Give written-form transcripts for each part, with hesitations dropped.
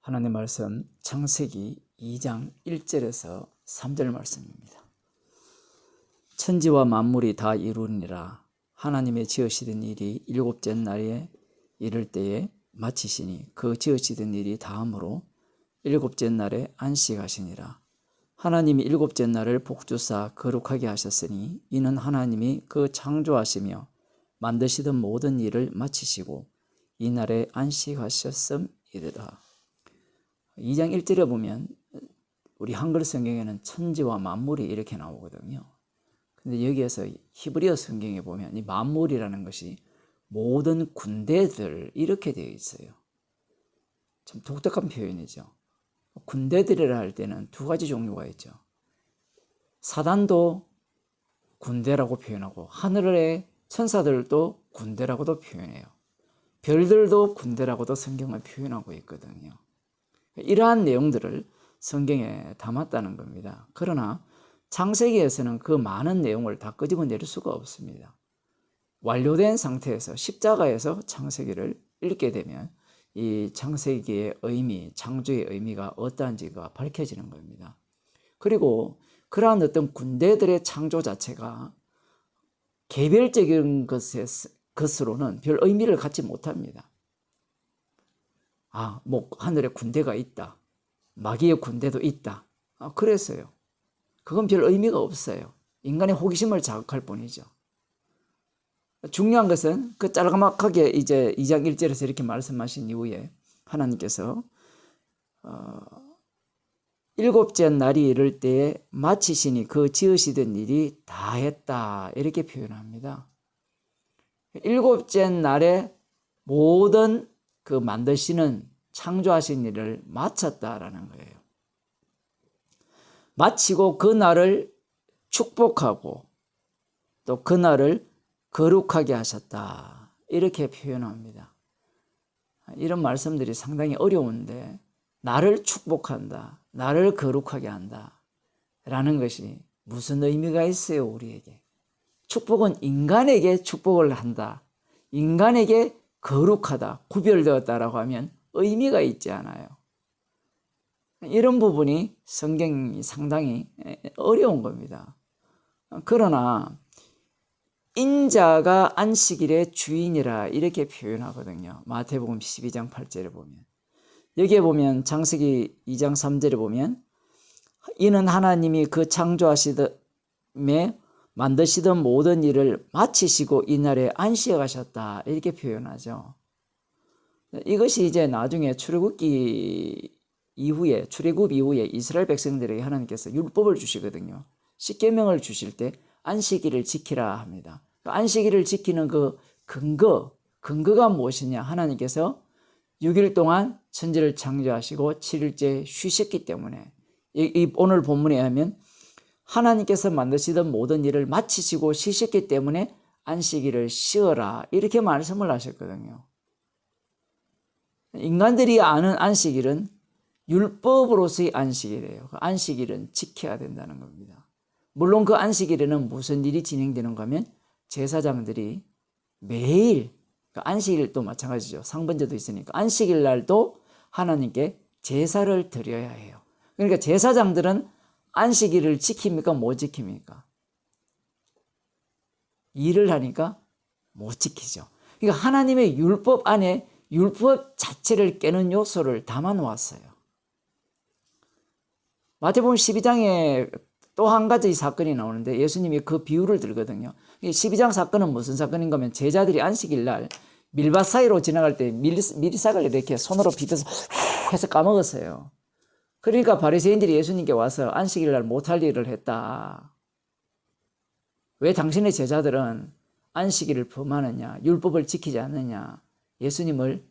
하나님 말씀 창세기 2장 1절에서 3절 말씀입니다. 천지와 만물이 다 이루니라. 하나님의 지으시던 일이 일곱째 날에 이를 때에 마치시니 그 지으시던 일이 다음으로 일곱째 날에 안식하시니라. 하나님이 일곱째 날을 복주사 거룩하게 하셨으니 이는 하나님이 그 창조하시며 만드시던 모든 일을 마치시고 이 날에 안식하셨음이르다. 2장 1절에 보면 우리 한글 성경에는 천지와 만물이 이렇게 나오거든요. 근데 여기에서 히브리어 성경에 보면 이 만물이라는 것이 모든 군대들 이렇게 되어 있어요. 참 독특한 표현이죠. 군대들이라 할 때는 두 가지 종류가 있죠. 사단도 군대라고 표현하고 하늘의 천사들도 군대라고도 표현해요. 별들도 군대라고도 성경을 표현하고 있거든요. 이러한 내용들을 성경에 담았다는 겁니다. 그러나 창세기에서는 그 많은 내용을 다 끄집어낼 수가 없습니다. 완료된 상태에서 십자가에서 창세기를 읽게 되면 이 창세기의 의미, 창조의 의미가 어떠한지가 밝혀지는 겁니다. 그리고 그러한 어떤 군대들의 창조 자체가 개별적인 것으로는 별 의미를 갖지 못합니다. 뭐 하늘에 군대가 있다. 마귀의 군대도 있다. 그랬어요. 그건 별 의미가 없어요. 인간의 호기심을 자극할 뿐이죠. 중요한 것은 그 짤막하게 이제 2장 1절에서 이렇게 말씀하신 이후에 하나님께서 일곱째 날이 이를 때에 마치시니 그 지으시던 일이 다 했다. 이렇게 표현합니다. 일곱째 날에 모든 그 만드시는 창조하신 일을 마쳤다라는 거예요. 마치고 그 날을 축복하고 또 그 날을 거룩하게 하셨다. 이렇게 표현합니다. 이런 말씀들이 상당히 어려운데 나를 축복한다. 나를 거룩하게 한다. 라는 것이 무슨 의미가 있어요, 우리에게? 축복은 인간에게 축복을 한다. 인간에게 거룩하다, 구별되었다라고 하면 의미가 있지 않아요. 이런 부분이 성경이 상당히 어려운 겁니다. 그러나 인자가 안식일의 주인이라 이렇게 표현하거든요. 마태복음 12장 8절에 보면. 여기에 보면 창세기 2장 3절에 보면 이는 하나님이 그 창조하시며 만드시던 모든 일을 마치시고 이날에 안식하셨다. 이렇게 표현하죠. 이것이 이제 나중에 출애굽 이후에 이스라엘 백성들에게 하나님께서 율법을 주시거든요. 십계명을 주실 때 안식일을 지키라 합니다. 안식일을 지키는 그 근거가 무엇이냐? 하나님께서 6일 동안 천지를 창조하시고 7일째 쉬셨기 때문에 오늘 본문에 하면 하나님께서 만드시던 모든 일을 마치시고 쉬셨기 때문에 안식일을 쉬어라 이렇게 말씀을 하셨거든요. 인간들이 아는 안식일은 율법으로서의 안식일이에요. 그 안식일은 지켜야 된다는 겁니다. 물론 그 안식일에는 무슨 일이 진행되는가 하면 제사장들이 매일 그 안식일도 마찬가지죠. 상번제도 있으니까 안식일 날도 하나님께 제사를 드려야 해요. 그러니까 제사장들은 안식일을 지킵니까? 못 지킵니까? 일을 하니까 못 지키죠. 그러니까 하나님의 율법 안에 율법 자체를 깨는 요소를 담아 놓았어요. 마태복음 12장에 또 한 가지 사건이 나오는데 예수님이 그 비유를 들거든요. 12장 사건은 무슨 사건인가 하면 제자들이 안식일 날 밀밭 사이로 지나갈 때 밀싹을 이렇게 손으로 빗어서 해서 까먹었어요. 그러니까 바리새인들이 예수님께 와서 안식일 날 못할 일을 했다. 왜 당신의 제자들은 안식일을 범하느냐, 율법을 지키지 않느냐, 예수님을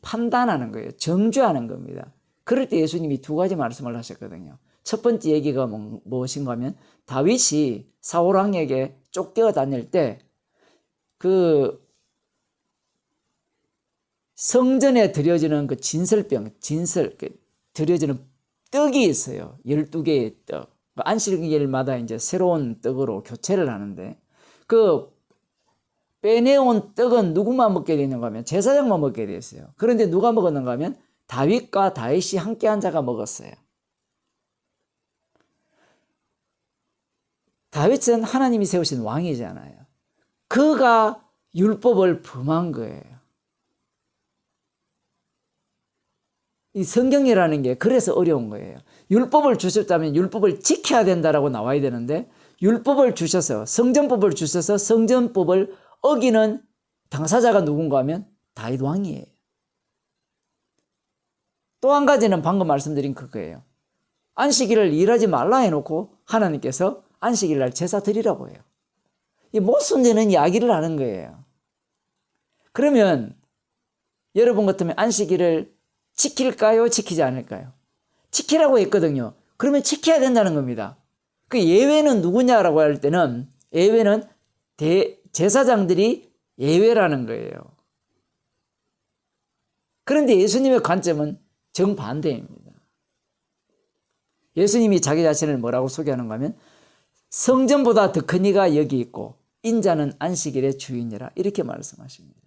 판단하는 거예요. 정죄하는 겁니다. 그럴 때 예수님이 두 가지 말씀을 하셨거든요. 첫 번째 얘기가 무엇인가 하면 다윗이 사울 왕에게 쫓겨 다닐 때 그 성전에 드려지는 그 드려지는 떡이 있어요. 12개의 떡. 안식일마다 이제 새로운 떡으로 교체를 하는데 그 빼내온 떡은 누구만 먹게 되는가 하면 제사장만 먹게 됐어요. 그런데 누가 먹었는가 하면 다윗과 다윗이 함께한 자가 먹었어요. 다윗은 하나님이 세우신 왕이잖아요. 그가 율법을 범한 거예요. 이 성경이라는 게 그래서 어려운 거예요. 율법을 주셨다면 율법을 지켜야 된다라고 나와야 되는데 율법을 주셔서 성전법을 주셔서 성전법을 어기는 당사자가 누군가 하면 다윗 왕이에요. 또 한 가지는 방금 말씀드린 그거예요. 안식일을 일하지 말라 해놓고 하나님께서 안식일 날 제사 드리라고 해요. 이 모순되는 이야기를 하는 거예요. 그러면 여러분 같으면 안식일을 지킬까요? 지키지 않을까요? 지키라고 했거든요. 그러면 지켜야 된다는 겁니다. 그 예외는 누구냐라고 할 때는 예외는 제사장들이 예외라는 거예요. 그런데 예수님의 관점은 정반대입니다. 예수님이 자기 자신을 뭐라고 소개하는가 하면 성전보다 더 큰 이가 여기 있고 인자는 안식일의 주인이라 이렇게 말씀하십니다.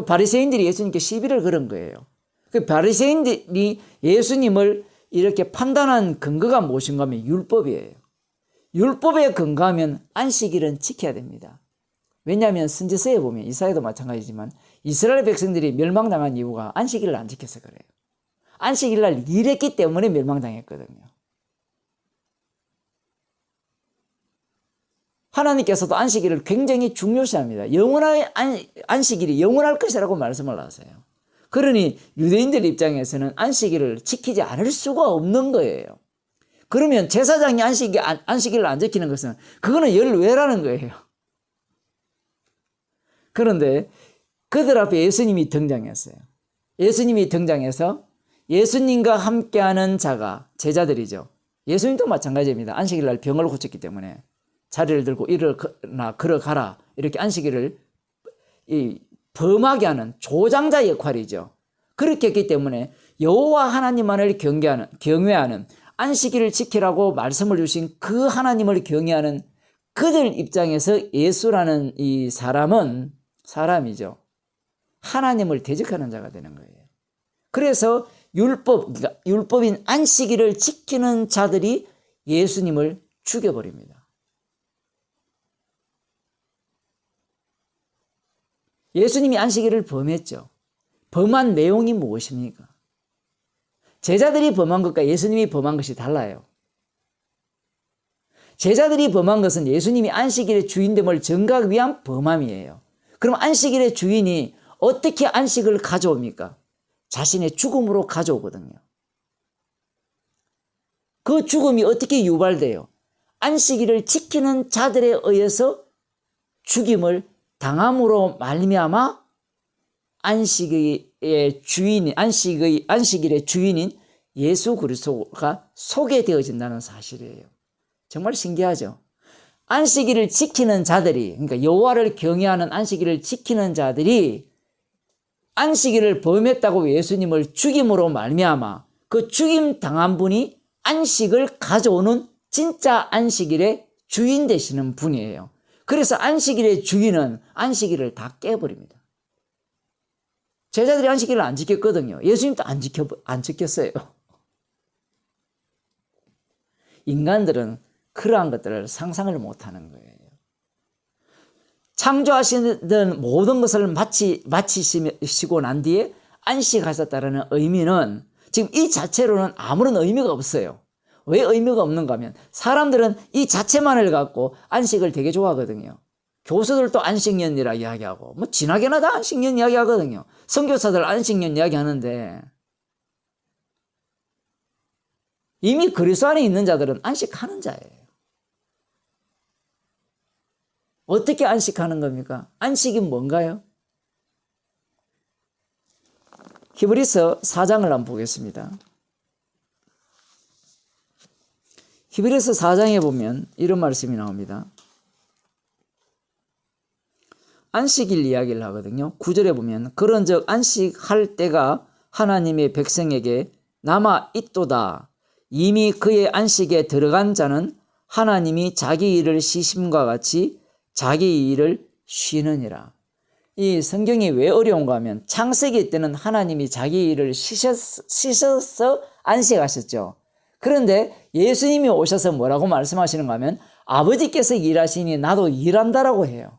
바리새인들이 예수님께 시비를 걸은 거예요. 그 바리새인들이 예수님을 이렇게 판단한 근거가 무엇인가 하면 율법이에요. 율법에 근거하면 안식일은 지켜야 됩니다. 왜냐하면 선지서에 보면 이사야도 마찬가지지만 이스라엘 백성들이 멸망당한 이유가 안식일을 안 지켜서 그래요. 안식일날 일했기 때문에 멸망당했거든요. 하나님께서도 안식일을 굉장히 중요시합니다. 영원한 안식일이 영원할 것이라고 말씀을 하세요. 그러니 유대인들 입장에서는 안식일을 지키지 않을 수가 없는 거예요. 그러면 제사장이 안식일을 안 지키는 것은 그거는 열외라는 거예요. 그런데 그들 앞에 예수님이 등장했어요. 예수님이 등장해서 예수님과 함께하는 자가 제자들이죠. 예수님도 마찬가지입니다. 안식일날 병을 고쳤기 때문에 자리를 들고 일어나 걸어가라 이렇게 안식일을 범하게 하는 조장자 역할이죠. 그렇게 했기 때문에 여호와 하나님만을 경외하는 안식일을 지키라고 말씀을 주신 그 하나님을 경외하는 그들 입장에서 예수라는 이 사람이죠. 하나님을 대적하는 자가 되는 거예요. 그래서 율법인 안식일을 지키는 자들이 예수님을 죽여버립니다. 예수님이 안식일을 범했죠. 범한 내용이 무엇입니까? 제자들이 범한 것과 예수님이 범한 것이 달라요. 제자들이 범한 것은 예수님이 안식일의 주인됨을 증거하기 위한 범함이에요. 그럼 안식일의 주인이 어떻게 안식을 가져옵니까? 자신의 죽음으로 가져오거든요. 그 죽음이 어떻게 유발돼요? 안식일을 지키는 자들에 의해서 죽임을 당함으로 말미암아 안식일의 주인인 예수 그리스도가 소개되어진다는 사실이에요. 정말 신기하죠? 안식일을 지키는 자들이, 그러니까 여호와를 경외하는 안식일을 지키는 자들이 안식일을 범했다고 예수님을 죽임으로 말미암아 그 죽임 당한 분이 안식을 가져오는 진짜 안식일의 주인 되시는 분이에요. 그래서 안식일의 주인은 안식일을 다 깨버립니다. 제자들이 안식일을 안 지켰거든요. 예수님도 안 지켰어요. 인간들은 그러한 것들을 상상을 못하는 거예요. 창조하시는 모든 것을 마치시고 난 뒤에 안식하셨다는 의미는 지금 이 자체로는 아무런 의미가 없어요. 왜 의미가 없는가 하면 사람들은 이 자체만을 갖고 안식을 되게 좋아하거든요. 교수들도 안식년이라 이야기하고 뭐 진하게나 다 안식년 이야기하거든요. 선교사들 안식년 이야기하는데 이미 그리스도 안에 있는 자들은 안식하는 자예요. 어떻게 안식하는 겁니까? 안식이 뭔가요? 히브리서 4장을 한번 보겠습니다. 히브리서 4장에 보면 이런 말씀이 나옵니다. 안식일 이야기를 하거든요. 9절에 보면 그런즉 안식할 때가 하나님의 백성에게 남아 있도다. 이미 그의 안식에 들어간 자는 하나님이 자기 일을 쉬심과 같이 자기 일을 쉬느니라. 이 성경이 왜 어려운가 하면 창세기 때는 하나님이 자기 일을 쉬셔서 안식하셨죠. 그런데 예수님이 오셔서 뭐라고 말씀하시는가 하면 아버지께서 일하시니 나도 일한다라고 해요.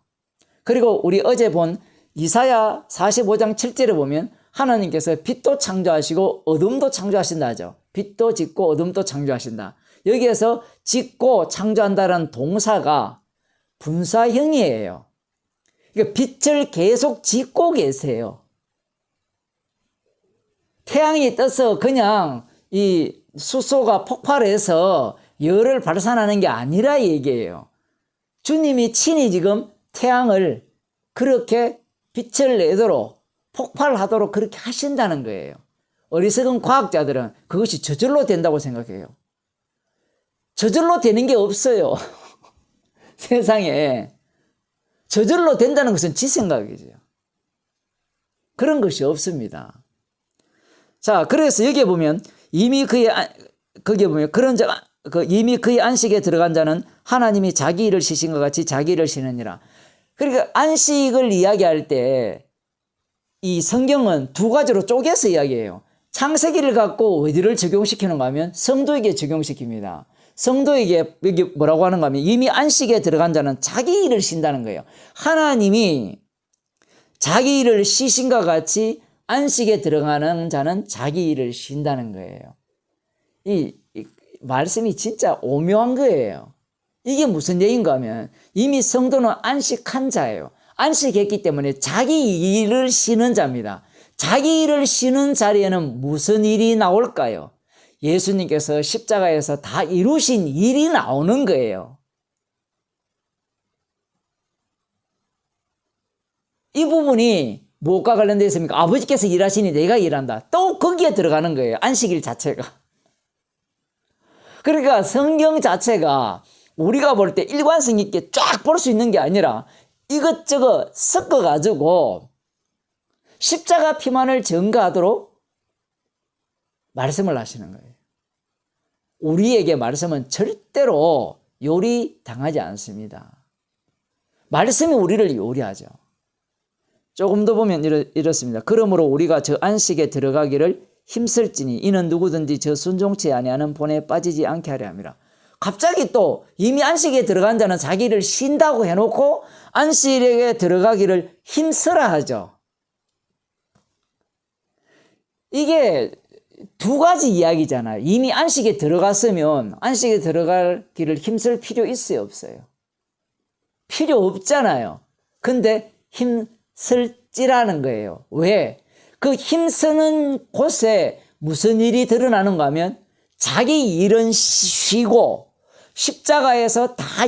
그리고 우리 어제 본 이사야 45장 7절에 보면 하나님께서 빛도 창조하시고 어둠도 창조하신다 하죠. 빛도 짓고 어둠도 창조하신다. 여기에서 짓고 창조한다는 동사가 분사형이에요. 그러니까 빛을 계속 짓고 계세요. 태양이 떠서 그냥 이 수소가 폭발해서 열을 발산하는 게 아니라 얘기예요. 주님이 친히 지금 태양을 그렇게 빛을 내도록 폭발하도록 그렇게 하신다는 거예요. 어리석은 과학자들은 그것이 저절로 된다고 생각해요. 저절로 되는 게 없어요. 세상에. 저절로 된다는 것은 지 생각이죠. 그런 것이 없습니다. 자, 그래서 여기에 보면 이미 거기에 보면 이미 그의 안식에 들어간 자는 하나님이 자기 일을 쉬신 것 같이 자기 일을 쉬느니라. 그러니까 안식을 이야기할 때 이 성경은 두 가지로 쪼개서 이야기해요. 창세기를 갖고 어디를 적용시키는가 하면 성도에게 적용시킵니다. 성도에게 여기 뭐라고 하는가 하면 이미 안식에 들어간 자는 자기 일을 쉰다는 거예요. 하나님이 자기 일을 쉬신과 같이 안식에 들어가는 자는 자기 일을 쉰다는 거예요. 이 말씀이 진짜 오묘한 거예요. 이게 무슨 얘기인가 하면 이미 성도는 안식한 자예요. 안식했기 때문에 자기 일을 쉬는 자입니다. 자기 일을 쉬는 자리에는 무슨 일이 나올까요? 예수님께서 십자가에서 다 이루신 일이 나오는 거예요. 이 부분이 무엇과 관련되어 있습니까? 아버지께서 일하시니 내가 일한다. 또 거기에 들어가는 거예요. 안식일 자체가. 그러니까 성경 자체가 우리가 볼 때 일관성 있게 쫙 볼 수 있는 게 아니라 이것저것 섞어가지고 십자가 피만을 증거하도록 말씀을 하시는 거예요. 우리에게 말씀은 절대로 요리당하지 않습니다. 말씀이 우리를 요리하죠. 조금 더 보면 이렇습니다. 그러므로 우리가 저 안식에 들어가기를 힘쓸지니 이는 누구든지 저 순종치 아니하는 본에 빠지지 않게 하려 함이라. 갑자기 또 이미 안식에 들어간 자는 자기를 쉰다고 해놓고 안식에 들어가기를 힘쓰라 하죠. 이게 두 가지 이야기잖아요. 이미 안식에 들어갔으면 안식에 들어가기를 힘쓸 필요 있어요, 없어요? 필요 없잖아요. 근데 힘쓸지라는 거예요. 왜? 그 힘쓰는 곳에 무슨 일이 드러나는가 하면 자기 일은 쉬고 십자가에서 다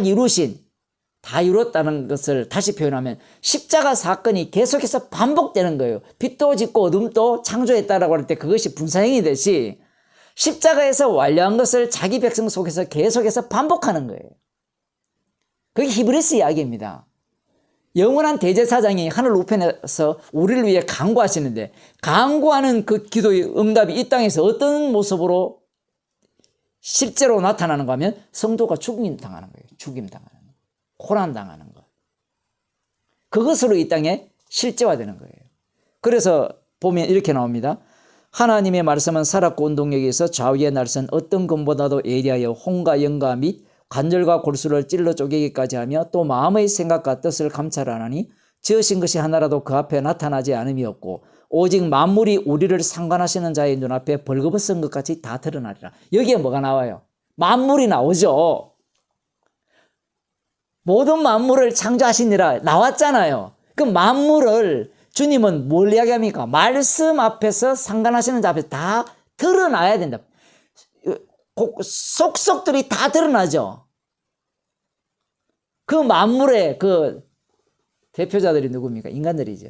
이뤘다는 것을 다시 표현하면 십자가 사건이 계속해서 반복되는 거예요. 빛도 짓고 어둠도 창조했다라고 할 때 그것이 분사형이 되시 십자가에서 완료한 것을 자기 백성 속에서 계속해서 반복하는 거예요. 그게 히브리스 이야기입니다. 영원한 대제사장이 하늘 우편에서 우리를 위해 간구하시는데 간구하는 그 기도의 응답이 이 땅에서 어떤 모습으로 실제로 나타나는가 하면 성도가 죽임당하는 거예요. 죽임당하는 거. 고난당하는 거. 그것으로 이 땅에 실제화되는 거예요. 그래서 보면 이렇게 나옵니다. 하나님의 말씀은 살았고 운동력이 있어 좌우의 날선 어떤 검보다도 예리하여 혼과 영과 및 관절과 골수를 찔러 쪼개기까지 하며 또 마음의 생각과 뜻을 감찰하나니 지으신 것이 하나라도 그 앞에 나타나지 않음이 없고 오직 만물이 우리를 상관하시는 자의 눈앞에 벌거벗은 것 같이 다 드러나리라. 여기에 뭐가 나와요? 만물이 나오죠. 모든 만물을 창조하시니라 나왔잖아요. 그 만물을 주님은 뭘 이야기합니까? 말씀 앞에서 상관하시는 자 앞에 다 드러나야 된다. 속속들이 다 드러나죠. 그 만물의 그 대표자들이 누굽니까? 인간들이죠.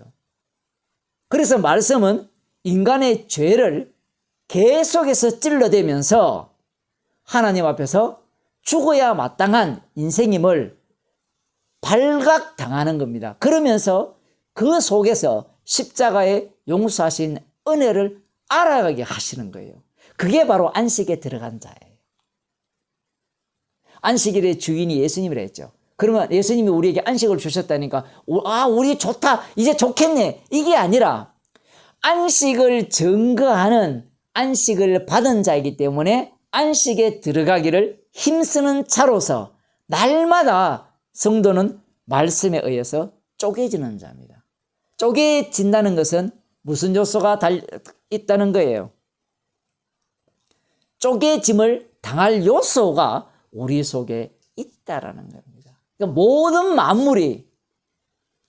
그래서 말씀은 인간의 죄를 계속해서 찔러대면서 하나님 앞에서 죽어야 마땅한 인생임을 발각당하는 겁니다. 그러면서 그 속에서 십자가의 용서하신 은혜를 알아가게 하시는 거예요. 그게 바로 안식에 들어간 자예요. 안식일의 주인이 예수님이라 했죠. 그러면 예수님이 우리에게 안식을 주셨다니까 우리 좋다 이제 좋겠네 이게 아니라 안식을 증거하는 안식을 받은 자이기 때문에 안식에 들어가기를 힘쓰는 자로서 날마다 성도는 말씀에 의해서 쪼개지는 자입니다. 쪼개진다는 것은 무슨 요소가 있다는 거예요? 쪼개짐을 당할 요소가 우리 속에 있다라는 겁니다. 그러니까 모든 만물이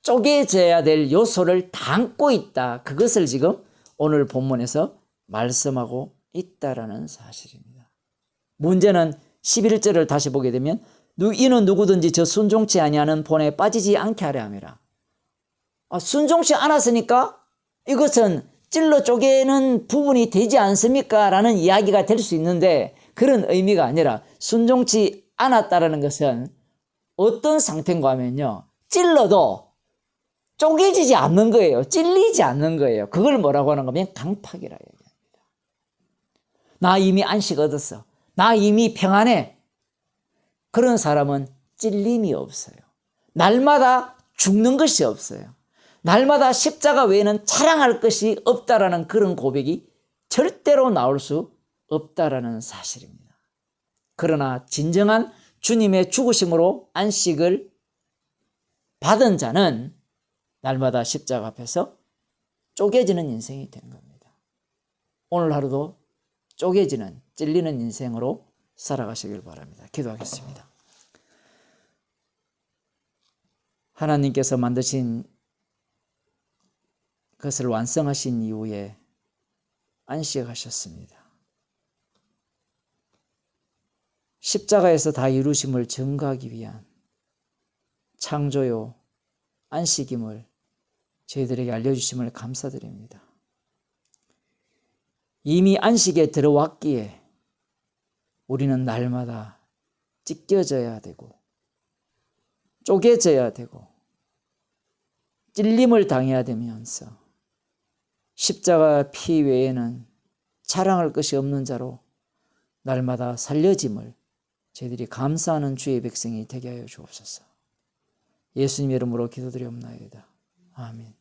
쪼개져야 될 요소를 담고 있다. 그것을 지금 오늘 본문에서 말씀하고 있다라는 사실입니다. 문제는 11절을 다시 보게 되면 이는 누구든지 저 순종치 아니하는 본에 빠지지 않게 하려 함이라. 순종치 않았으니까 이것은 찔러 쪼개는 부분이 되지 않습니까? 라는 이야기가 될 수 있는데 그런 의미가 아니라 순종치 않았다라는 것은 어떤 상태인가 하면요. 찔러도 쪼개지지 않는 거예요. 찔리지 않는 거예요. 그걸 뭐라고 하는 거면 강팍이라 얘기합니다. 나 이미 안식 얻었어. 나 이미 평안해. 그런 사람은 찔림이 없어요. 날마다 죽는 것이 없어요. 날마다 십자가 외에는 자랑할 것이 없다라는 그런 고백이 절대로 나올 수 없다라는 사실입니다. 그러나 진정한 주님의 죽으심으로 안식을 받은 자는 날마다 십자가 앞에서 쪼개지는 인생이 된 겁니다. 오늘 하루도 쪼개지는 찔리는 인생으로 살아가시길 바랍니다. 기도하겠습니다. 하나님께서 만드신 그것을 완성하신 이후에 안식하셨습니다. 십자가에서 다 이루심을 증거하기 위한 창조요 안식임을 저희들에게 알려주심을 감사드립니다. 이미 안식에 들어왔기에 우리는 날마다 찢겨져야 되고 쪼개져야 되고 찔림을 당해야 되면서 십자가 피 외에는 자랑할 것이 없는 자로 날마다 살려짐을 저희들이 감사하는 주의 백성이 되게 하여 주옵소서. 예수님 이름으로 기도드리옵나이다. 아멘.